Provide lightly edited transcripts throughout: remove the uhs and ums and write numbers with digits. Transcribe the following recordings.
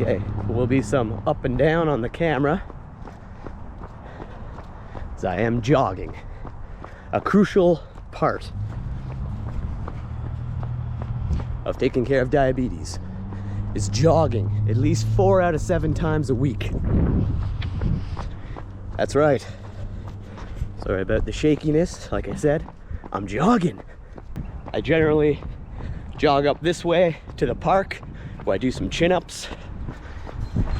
Okay, will be some up and down on the camera as I am jogging. A crucial part of taking care of diabetes is jogging at least 4 out of 7 times a week. That's right. Sorry about the shakiness. Like I said, I'm jogging. I generally jog up this way to the park where I do some chin-ups.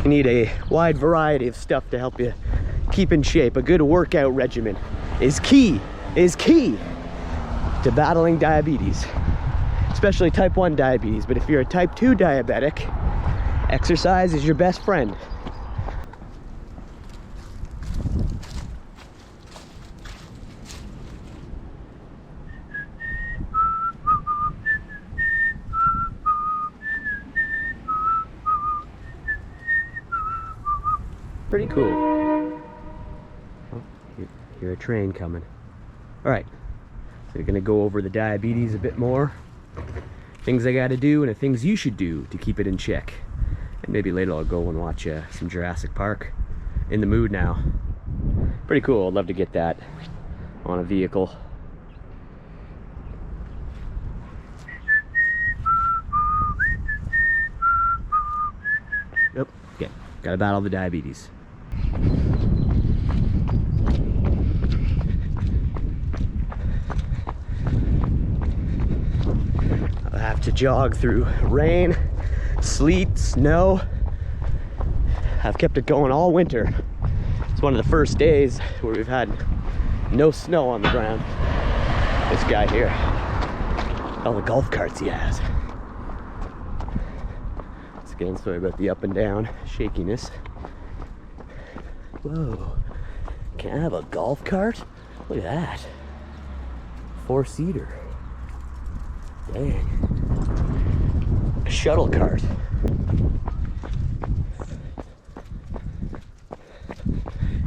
You need a wide variety of stuff to help you keep in shape. A good workout regimen is key to battling diabetes, especially type 1 diabetes. But if you're a type 2 diabetic, exercise is your best friend. Pretty cool. Oh, hear a train coming. All right, so we're gonna go over the diabetes a bit more. Things I gotta do and the things you should do to keep it in check. And maybe later I'll go and watch some Jurassic Park. In the mood now. Pretty cool, I'd love to get that on a vehicle. Yep, okay, gotta battle the diabetes. I'll have to jog through rain, sleet, snow. I've kept it going all winter. It's one of the first days where we've had no snow on the ground. This guy here, all the golf carts he has. Once again, sorry about the up and down shakiness. Whoa, can I have a golf cart? Look at that. 4-seater. Dang. A shuttle cart.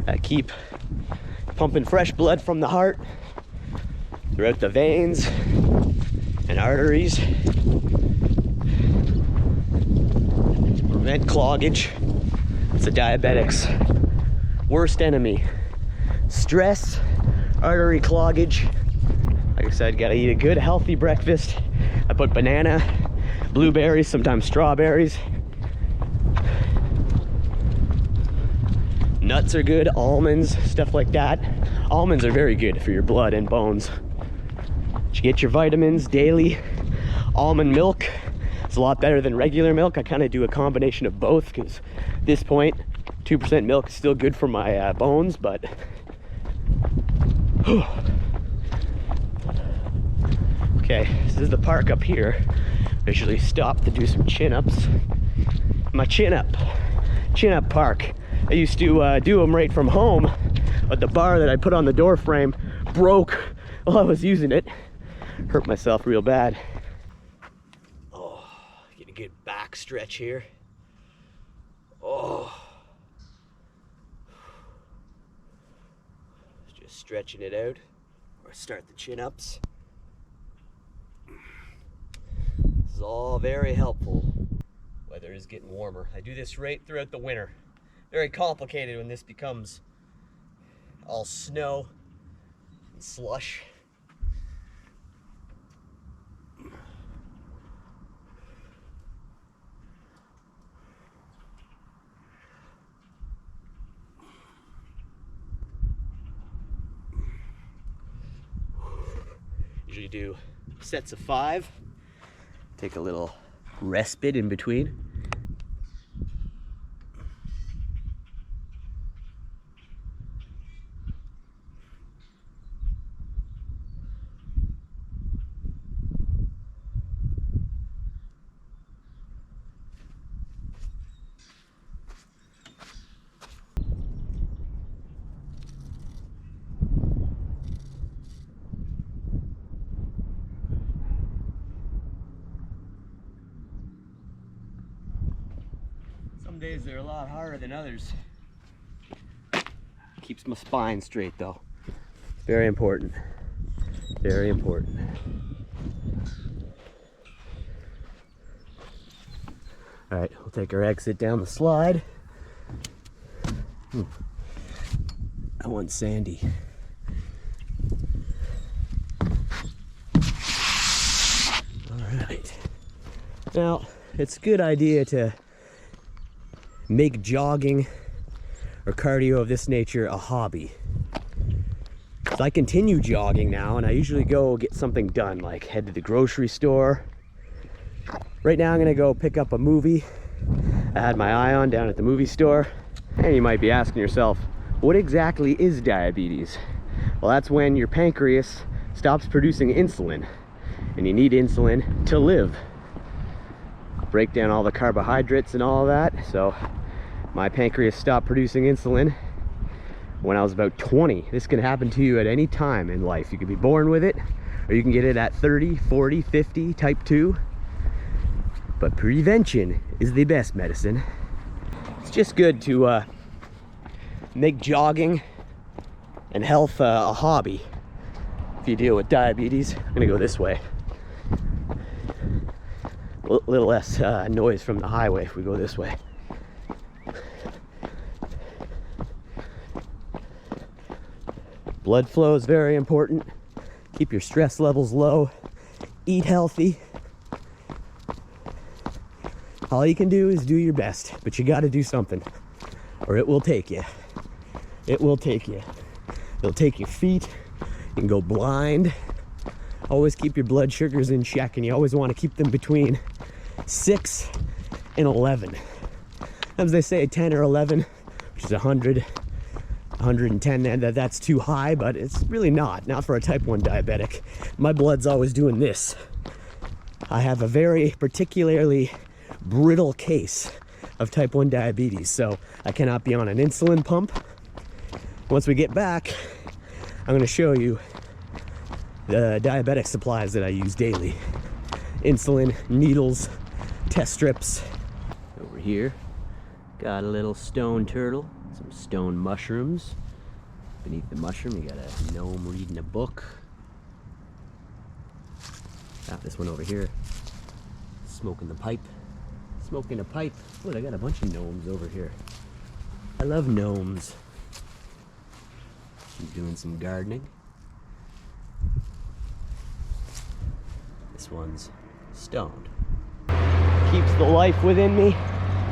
I keep pumping fresh blood from the heart throughout the veins and arteries. Prevent cloggage. It's a diabetic's worst enemy. Stress, artery cloggage. Like I said, gotta eat a good healthy breakfast. I put banana, blueberries, sometimes strawberries. Nuts are good, almonds, stuff like that. Almonds are very good for your blood and bones. You get your vitamins daily. Almond milk is a lot better than regular milk. I kind of do a combination of both because at this point 2% milk is still good for my bones, but okay, this is the park up here. I usually stop to do some chin-ups. My chin-up park. I used to do them right from home, but the bar that I put on the door frame broke while I was using it. Hurt myself real bad. Oh, get a good back stretch here. Oh. Just stretching it out. Or start the chin-ups. This is all very helpful. Weather is getting warmer. I do this right throughout the winter. Very complicated when this becomes all snow and slush. Usually do sets of 5. Take a little respite in between. Some days they're a lot harder than others. Keeps my spine straight though. Very important. Very important. All right, we'll take our exit down the slide. That one's sandy. All right. Now, it's a good idea to make jogging or cardio of this nature a hobby. So I continue jogging now, and I usually go get something done, like head to the grocery store. Right now I'm gonna go pick up a movie I had my eye on down at the movie store. And you might be asking yourself, what exactly is diabetes? Well, that's when your pancreas stops producing insulin, and you need insulin to live. Break down all the carbohydrates and all that. So my pancreas stopped producing insulin when I was about 20. This can happen to you at any time in life. You can be born with it, or you can get it at 30, 40, 50, type 2. But prevention is the best medicine. It's just good to make jogging and health a hobby if you deal with diabetes. I'm gonna go this way. A little less noise from the highway if we go this way. Blood flow is very important. Keep your stress levels low. Eat healthy. All you can do is do your best, but you got to do something, or it will take you. It will take you. It'll take your feet. You can go blind. Always keep your blood sugars in check, and you always want to keep them between 6 and 11. Sometimes they say 10 or 11, which is 100, 110, and that's too high, but it's really not for a type 1 diabetic. My blood's always doing this. I have a very particularly brittle case of type 1 diabetes, so I cannot be on an insulin pump. Once we get back, I'm going to show you the diabetic supplies that I use daily. Insulin, needles, test strips. Over here, got a little stone turtle, some stone mushrooms. Beneath the mushroom, you got a gnome reading a book. Got this one over here, smoking the pipe. Smoking a pipe. Look, I got a bunch of gnomes over here. I love gnomes. She's doing some gardening. This one's stoned. Keeps the life within me,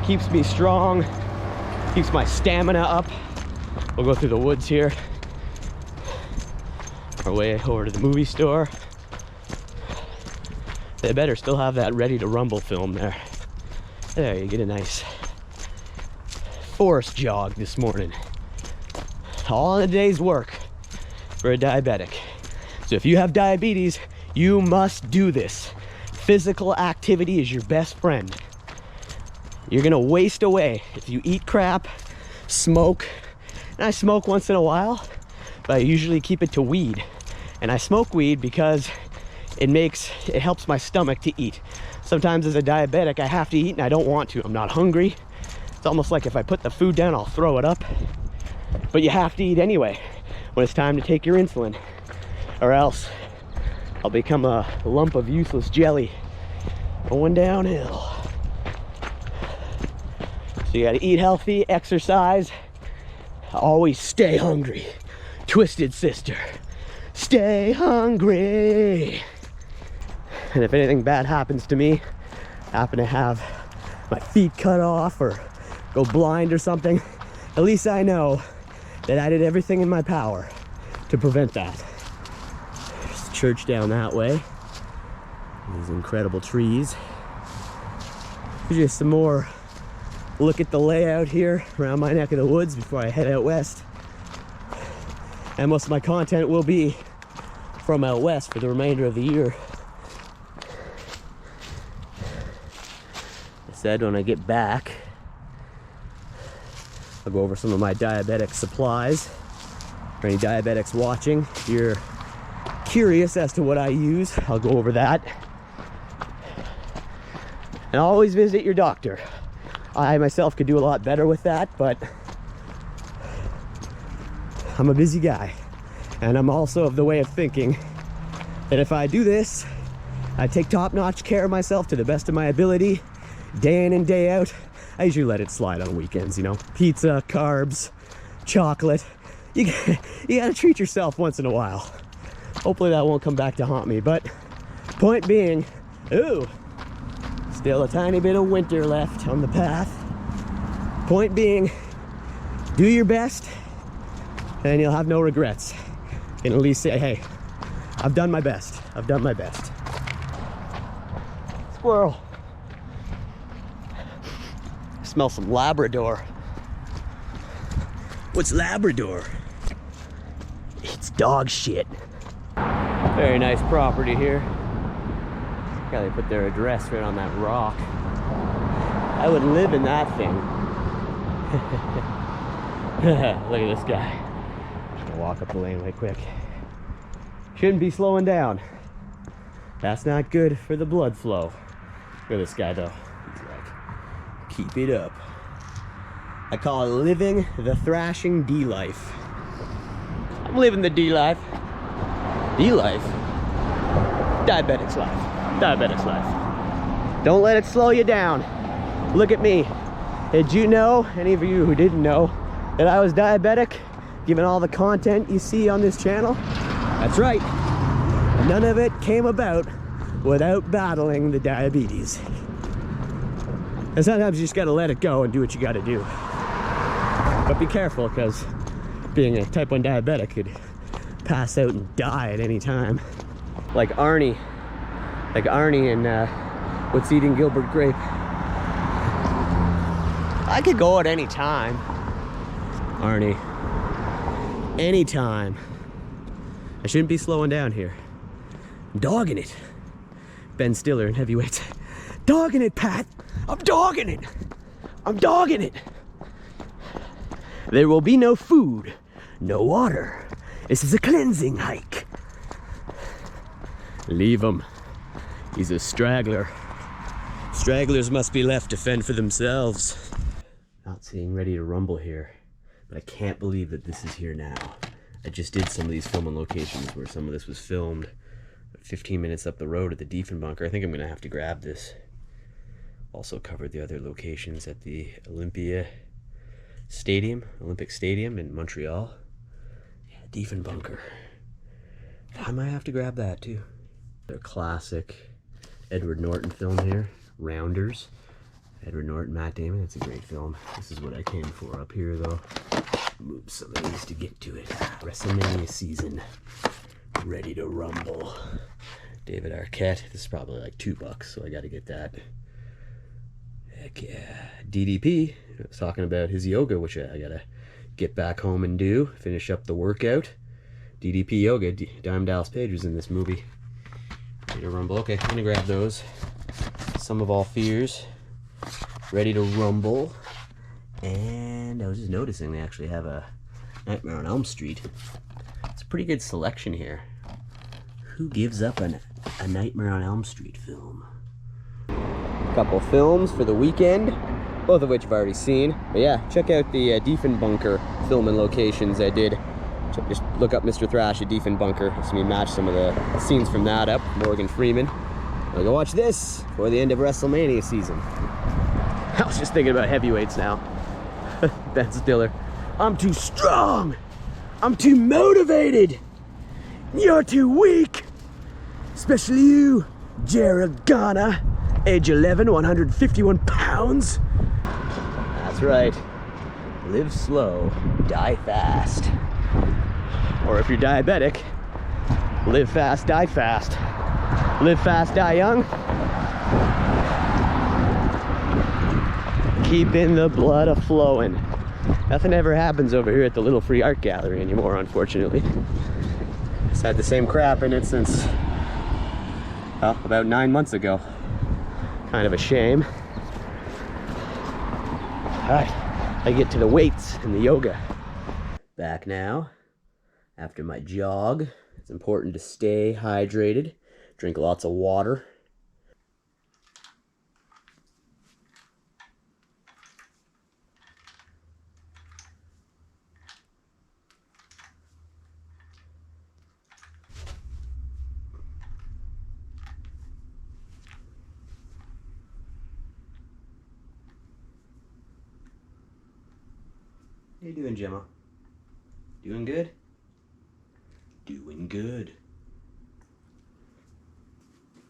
keeps me strong, keeps my stamina up. We'll go through the woods here. Our way over to the movie store. They better still have that Ready to Rumble film there. There, you get a nice forest jog this morning. All in a day's work for a diabetic. So if you have diabetes, you must do this. Physical activity is your best friend. You're gonna waste away if you eat crap, smoke. And I smoke once in a while, but I usually keep it to weed. And I smoke weed because it helps my stomach to eat. Sometimes as a diabetic, I have to eat and I don't want to. I'm not hungry. It's almost like if I put the food down, I'll throw it up. But you have to eat anyway when it's time to take your insulin, or else I'll become a lump of useless jelly going downhill. So you gotta eat healthy, exercise, always stay hungry. Twisted Sister, stay hungry. And if anything bad happens to me, I happen to have my feet cut off or go blind or something, at least I know that I did everything in my power to prevent that. There's a church down that way. These incredible trees. Just some more look at the layout here around my neck of the woods before I head out west. And most of my content will be from out west for the remainder of the year. Said when I get back, I'll go over some of my diabetic supplies. For any diabetics watching, if you're curious as to what I use, I'll go over that. And always visit your doctor. I myself could do a lot better with that, but I'm a busy guy. And I'm also of the way of thinking that if I do this, I take top-notch care of myself to the best of my ability, day in and day out. I usually let it slide on weekends, you know. Pizza, carbs, chocolate. You gotta treat yourself once in a while. Hopefully that won't come back to haunt me, but point being, ooh, still a tiny bit of winter left on the path. Point being, do your best and you'll have no regrets. You can at least say, hey, I've done my best. I've done my best. Squirrel. Smell some Labrador. What's Labrador? It's dog shit. Very nice property here. Yeah, they put their address right on that rock. I would live in that thing. Look at this guy. Just gonna walk up the laneway quick. Shouldn't be slowing down. That's not good for the blood flow. Look at this guy though. He's like, keep it up. I call it living the thrashing D life. I'm living the D life. D life? Diabetic's life. Diabetic's life. Don't let it slow you down. Look at me. Did you know, any of you who didn't know, that I was diabetic, given all the content you see on this channel? That's right. None of it came about without battling the diabetes. And sometimes you just gotta let it go and do what you gotta do. But be careful, because being a type 1 diabetic could pass out and die at any time. Like Arnie in What's Eating Gilbert Grape. I could go at any time. Arnie, anytime. I shouldn't be slowing down here. I'm dogging it. Ben Stiller in Heavyweights. Dogging it, Pat. I'm dogging it. I'm dogging it. There will be no food, no water. This is a cleansing hike. Leave him. He's a straggler. Stragglers must be left to fend for themselves. Not seeing Ready to Rumble here, but I can't believe that this is here now. I just did some of these filming locations where some of this was filmed 15 minutes up the road at the Diefenbunker. I think I'm gonna have to grab this. Also covered the other locations at the Olympic Stadium in Montreal. Yeah, Diefenbunker. I might have to grab that too. Their classic Edward Norton film here, Rounders. Edward Norton, Matt Damon, it's a great film. This is what I came for up here though. Move some of these to get to it. WrestleMania season. Ready to Rumble. David Arquette. This is probably like $2, so I gotta get that. Heck yeah. DDP. I was talking about his yoga, which I gotta get back home and do. Finish up the workout. DDP Yoga. Dime Dallas Page was in this movie. Ready to Rumble. Okay, I'm gonna grab those. Sum of All Fears. Ready to Rumble. And I was just noticing they actually have a Nightmare on Elm Street. It's a pretty good selection here. Who gives up a Nightmare on Elm Street film? A couple films for the weekend, both of which I've already seen. But yeah, check out the Diefenbunker filming locations I did. Just look up Mr. Thrasha Diefenbunker. So we match some of the scenes from that up. Morgan Freeman. I'll go watch this for the end of WrestleMania season. I was just thinking about heavyweights now. Ben Stiller. I'm too strong. I'm too motivated. You're too weak. Especially you, Jared Garner. Age 11, 151 pounds. That's right. Live slow, die fast. Or if you're diabetic, live fast, die fast. Live fast, die young. Keeping the blood a-flowing. Nothing ever happens over here at the Little Free Art Gallery anymore, unfortunately. It's had the same crap in it since, well, about 9 months ago. Kind of a shame. Alright, I get to the weights and the yoga. Back now, after my jog. It's important to stay hydrated, drink lots of water. How you doing, Gemma? Doing good? Doing good.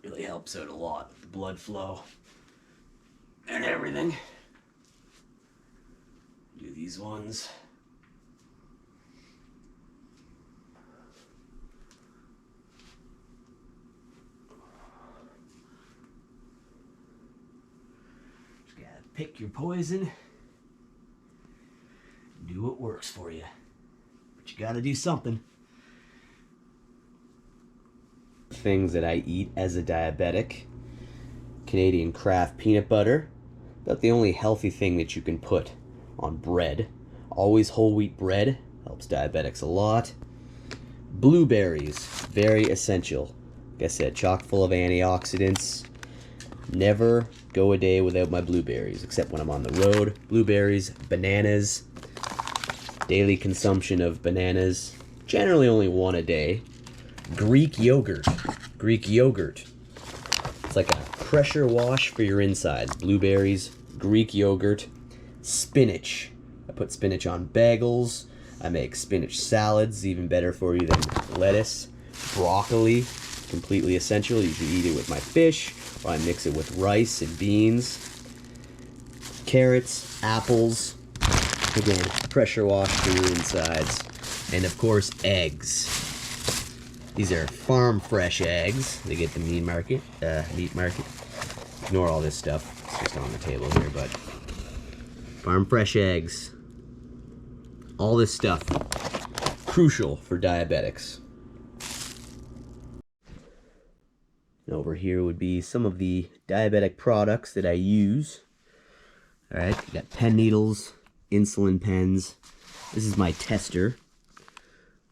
Really helps out a lot with the blood flow and everything. Do these ones. Just gotta pick your poison. Do what works for you. But you gotta do something. Things that I eat as a diabetic. Canadian craft peanut butter. About the only healthy thing that you can put on bread. Always whole wheat bread. Helps diabetics a lot. Blueberries. Very essential. Like I said, chock full of antioxidants. Never go a day without my blueberries, except when I'm on the road. Blueberries, bananas. Daily consumption of bananas. Generally only one a day. Greek yogurt. Greek yogurt. It's like a pressure wash for your insides. Blueberries, Greek yogurt, spinach. I put spinach on bagels. I make spinach salads, even better for you than lettuce. Broccoli, completely essential. You should eat it with my fish, or I mix it with rice and beans. Carrots, apples. Again, pressure wash for your insides. And of course, eggs. These are farm fresh eggs. They get the meat market. Ignore all this stuff. It's just on the table here, but farm fresh eggs. All this stuff. Crucial for diabetics. And over here would be some of the diabetic products that I use. Alright, you got pen needles, insulin pens. This is my tester.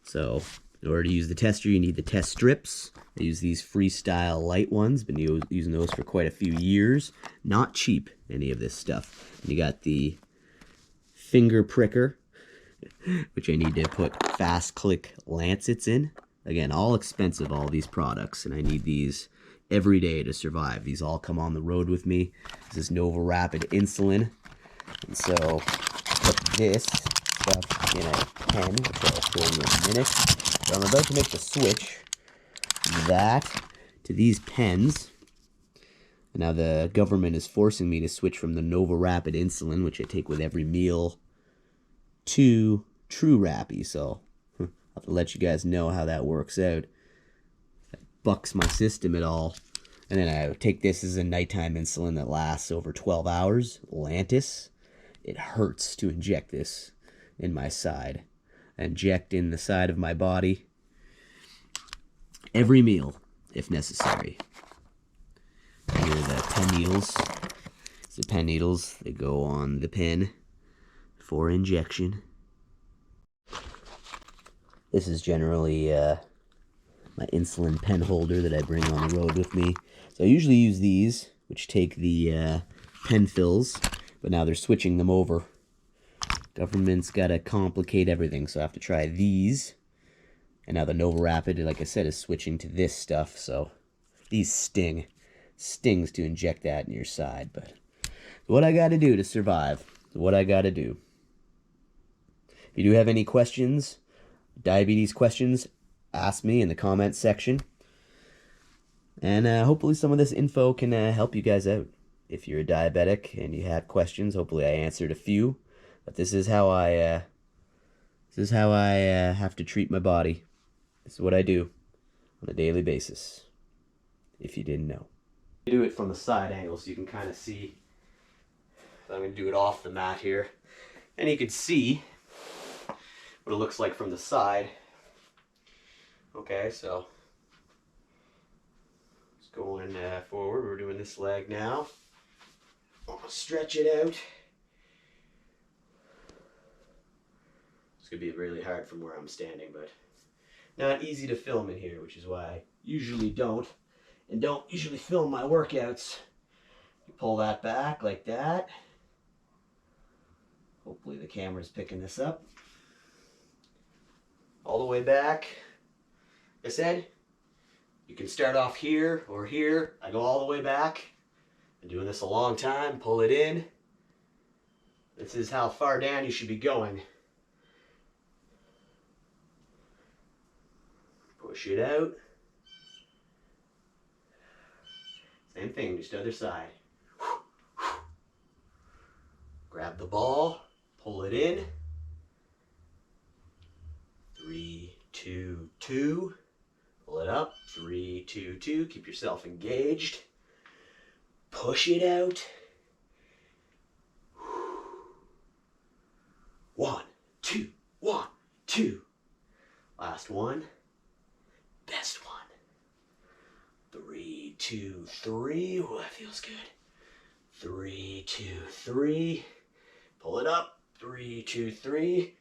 So, in order to use the tester, you need the test strips. I use these Freestyle light ones. Been using those for quite a few years. Not cheap, any of this stuff. And you got the finger pricker, which I need to put fast click lancets in. Again, all expensive, all these products, and I need these every day to survive. These all come on the road with me. This is Nova Rapid insulin. And so, put this stuff in a pen, which I'll show you in a minute. So I'm about to make the switch that to these pens. Now the government is forcing me to switch from the Nova Rapid insulin, which I take with every meal, to True Rappy. So I'll have to let you guys know how that works out. That bucks my system at all. And then I take this as a nighttime insulin that lasts over 12 hours. Lantus. It hurts to inject this in my side. I inject in the side of my body every meal, if necessary. Here are the pen needles. The pen needles, they go on the pen for injection. This is generally my insulin pen holder that I bring on the road with me. So I usually use these, which take the pen fills, but now they're switching them over. Government's got to complicate everything, so I have to try these. And now the Nova Rapid, like I said, is switching to this stuff, so these sting. Stings to inject that in your side, but what I got to do to survive. What I got to do. If you do have any questions, diabetes questions, ask me in the comments section. And hopefully some of this info can help you guys out. If you're a diabetic and you have questions, hopefully I answered a few. But this is how I have to treat my body. This is what I do on a daily basis. If you didn't know. Do it from the side angle so you can kind of see. So I'm going to do it off the mat here. And you can see what it looks like from the side. Okay, so it's going forward. We're doing this leg now. I'll stretch it out. It's going to be really hard from where I'm standing, but not easy to film in here, which is why I usually don't. And don't usually film my workouts. You pull that back like that. Hopefully the camera's picking this up. All the way back. Like I said, you can start off here or here. I go all the way back. Been doing this a long time. Pull it in. This is how far down you should be going. Push it out. Same thing, just other side. Grab the ball, pull it in. 3, 2, 2. Pull it up. 3, 2, 2. Keep yourself engaged. Push it out. 1, 2, 1, 2. Last one. Best one. 3, 2, 3. Oh, that feels good. 3, 2, 3. Pull it up. 3, 2, 3.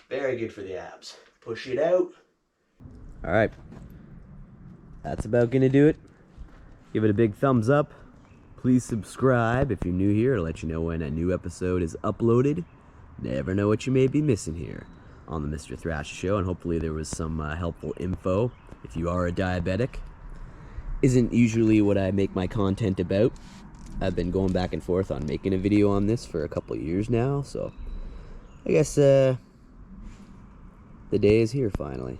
Very good for the abs. Push it out. All right. That's about gonna do it. Give it a big thumbs up. Please subscribe if you're new here to let you know when a new episode is uploaded. Never know what you may be missing here on the Mr. Thrasha Show, and hopefully there was some helpful info if you are a diabetic. Isn't usually what I make my content about. I've been going back and forth on making a video on this for a couple years now, so I guess the day is here finally.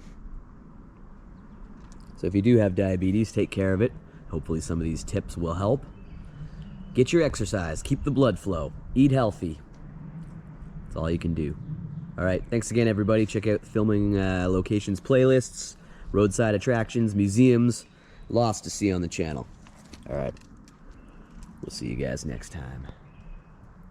So if you do have diabetes, take care of it. Hopefully some of these tips will help. Get your exercise, keep the blood flow, eat healthy. That's all you can do. All right, thanks again, everybody. Check out the filming locations playlists, roadside attractions, museums, lots to see on the channel. All right, we'll see you guys next time.